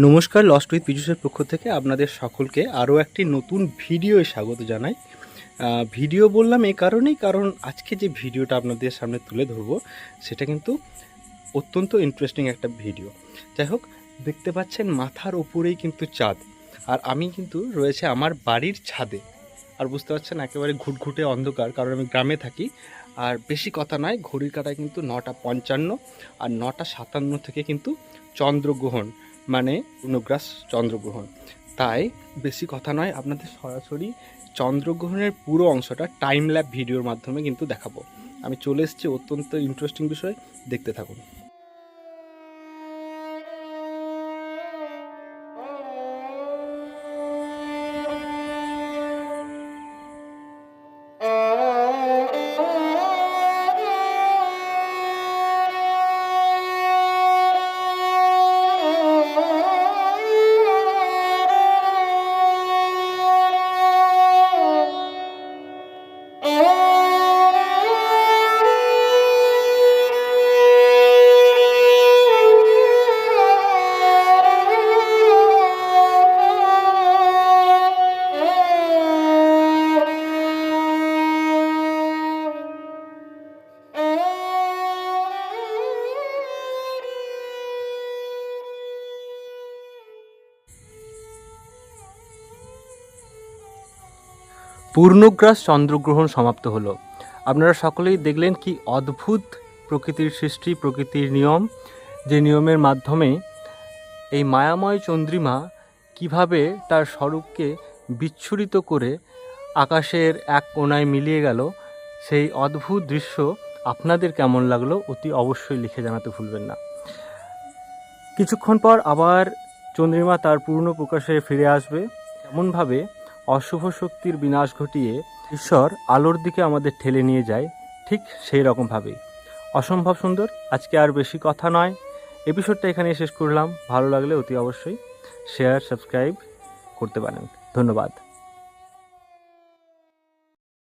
নমস্কার, lost with পীযূষের পক্ষ থেকে আপনাদের সকলকে আরও একটি নতুন ভিডিওয়ে স্বাগত জানাই। ভিডিও বললাম এই কারণেই, কারণ আজকে যে ভিডিওটা আপনাদের সামনে তুলে ধরবো সেটা কিন্তু অত্যন্ত ইন্টারেস্টিং একটা ভিডিও। যাই হোক, দেখতে পাচ্ছেন মাথার ওপরেই কিন্তু চাঁদ, আর আমি কিন্তু রয়েছে আমার বাড়ির ছাদে। আর বুঝতে পারছেন একেবারে ঘুটঘুটে অন্ধকার, কারণ আমি গ্রামে থাকি। আর বেশি কথা নয়, ঘড়ির কাঁটায় কিন্তু 9:55 আর 9:57 থেকে কিন্তু চন্দ্রগ্রহণ, মানে পূর্ণগ্রাস চন্দ্রগ্রহণ। তাই বেশি কথা নয়, আপনাদের সরাসরি চন্দ্রগ্রহণের পুরো অংশটা টাইম ল্যাপ ভিডিওর মাধ্যমে কিন্তু দেখাবো। আমি চলে এসেছি, অত্যন্ত ইন্টারেস্টিং বিষয়, দেখতে থাকুন। পূর্ণগ্রাস চন্দ্রগ্রহণ সমাপ্ত হলো। আপনারা সকলেই দেখলেন কি অদ্ভুত প্রকৃতির সৃষ্টি, প্রকৃতির নিয়ম, যে নিয়মের মাধ্যমে এই মায়াময় চন্দ্রিমা কিভাবে তার স্বরূপকে বিচ্ছুরিত করে আকাশের এক কোণায় মিলিয়ে গেল। সেই অদ্ভুত দৃশ্য আপনাদের কেমন লাগলো অতি অবশ্যই লিখে জানাতে ভুলবেন না। কিছুক্ষণ পর আবার চন্দ্রিমা তার পূর্ণ প্রকাশে ফিরে আসবে। এমনভাবে অশুভ শক্তির বিনাশ ঘটিয়ে ঈশ্বর আলোর দিকে আমাদের ঠেলে নিয়ে যায়, ঠিক সেই রকমভাবেই। অসম্ভব সুন্দর। আজকে আর বেশি কথা নয়, এপিসোডটা এখানে শেষ করলাম। ভালো লাগলে অতি অবশ্যই শেয়ার, সাবস্ক্রাইব করতে পারেন। ধন্যবাদ।